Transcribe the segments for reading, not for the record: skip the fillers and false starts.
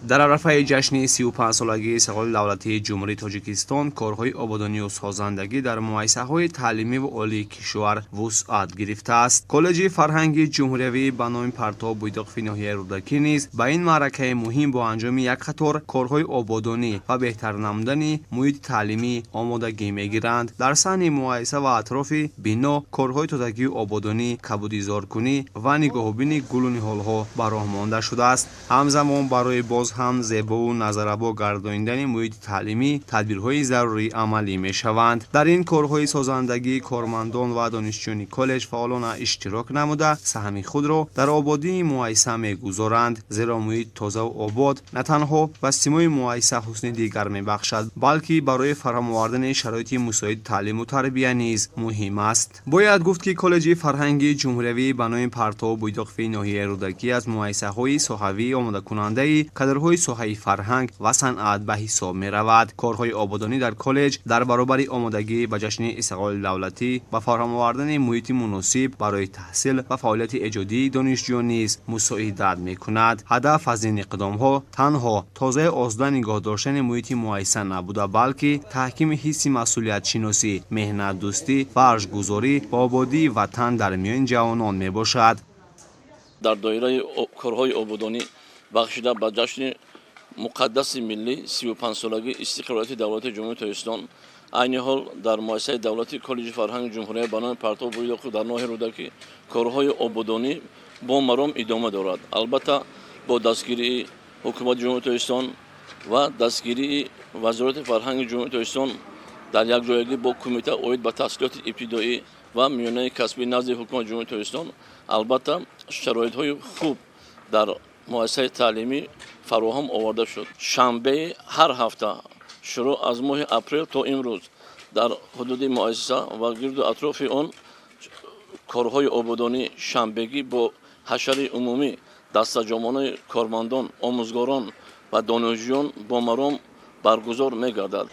در عرفه جشن 35 سالگی استقلال دولتی جمهوری تاجیکستان کارهای آبادانی و سازندگی در مؤسسه‌های تعلیمی و عالی کشور وسعت گرفته است. کالج فرهنگی جمهوری به نام پرتاب بویداق ناحیه رودکی نیز به این معرکه مهم با انجام یک قطار کارهای آبادانی و بهتر نمودن محیط تعلیمی آمادگی می‌گیرند. در صحن مؤسسه و اطراف بنا کارهای تازگی و آبادانی کبودیزارکنی و نگاهبینی گل و نهال‌ها براه مانده شده است. همزمان برای باز هم زیبا و نظرآور گردانیدن محیط تعلیمی تدبیرهای ضروری عملی می‌شوند. در این کارهای سازندگی کارمندان و دانشجویان کالج فعالانه اشتراک نموده سهم خود را در آبادی مؤسسه می‌گذارند، زیرا محیط تازه و آباد نه تنها به سیمای مؤسسه حسن دیگر می‌بخشد بلکه برای فراهم آوردن شرایط مساعد تعلیم و تربیت نیز مهم است. باید گفت که کالج فرهنگی جمهوری به نام پرتاب بویداق ناحیه رودکی از مؤسسه‌های صحوی آماده کننده کادرهای ساحه فرهنگ و صنعت به حساب می‌رود. کارهای آبادانی در کالج در برابر آمادگی به جشن استقلال دولتی و فراهم آوردن محیط مناسب برای تحصیل و فعالیت ایجادی دانشجویان نیز مساعدت می‌کند. هدف از این اقدام‌ها تنها تازه آزادانه نگاه داشتن محیط مؤسسه نبوده بلکه تحکیم حس مسئولیت شناسی، مهنت دوستی و ارزش‌گذاری با آبادی وطن در میان جوانان میباشد. در دایره کارهای آبادانی بخشیده به جشن مقدس ملی 35 سالگی استقلال دولت جمهوری تاجیکستان عین حال در مؤسسه دولتی کالج فرهنگ جمهوری به نام پرتاب بویداق در ناحیه رودکی کارهای آبادانی با مرام ادامه دارد. البته با دستگیری حکومت جمهوری تاجیکستان و دستگیری وزارت فرهنگ جمهوری تاجیکستان در یک جایگی با کمیته اوید به تحصیلات ابتدایی و میانه کسبی نزد حکومت جمهوری تاجیکستان البته شرایط‌های خوب در مؤسسه تعلیمی فراهم آورده شد. شنبه هر هفته شروع از ماه اپریل تا امروز در حدود مؤسسه و گرد و اطراف آن کارهای آبادانی شنبگی با حشر عمومی دستجمعان کارمندان، آموزگاران و دانشجویان با مرام برگزار می‌گردد.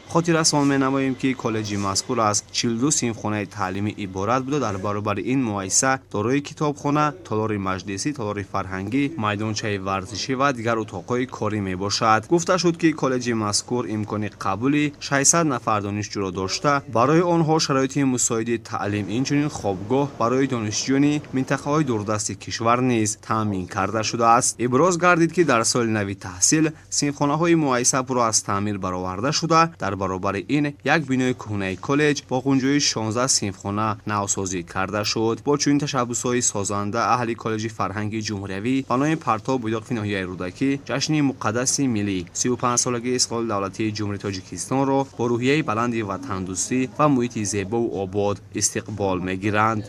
خاطر رسان می‌نماییم که کالج مذکور از 42 صنفخانه تعلیمی عبارت بوده. در برابر این مؤسسه دارای کتابخانه، تالار مجلسی، تالار فرهنگی، میدانچه ورزشی و دیگر اتاق‌های کاری میباشد. گفته شد که کالج مذکور امکان قبول 600 نفر دانشجو را داشته. برای آنها شرایط مساعد تعلیم اینچنین خوابگاه برای دانشجویان منطقه‌های دوردست کشور نیز تامین کرده شده است. ابراز گردید که در سال نو تحصیل صنفخانه‌های مؤسسه پر از تعمیر برآورده شده. در برابر این یک بینای کهنه کالج با گنجایش 16 صنفخانه نوسازی کرده شد. با چنین تشبس‌های سازنده اهل کالج فرهنگی جمهوری به نام پرتاب بویداق ناحیه رودکی جشن مقدس ملی 35 سالگی استقلال دولتی جمهوری تاجیکستان را با روحیه بلند وطن دوستی و محیط زیبا و آباد استقبال می‌گیرند.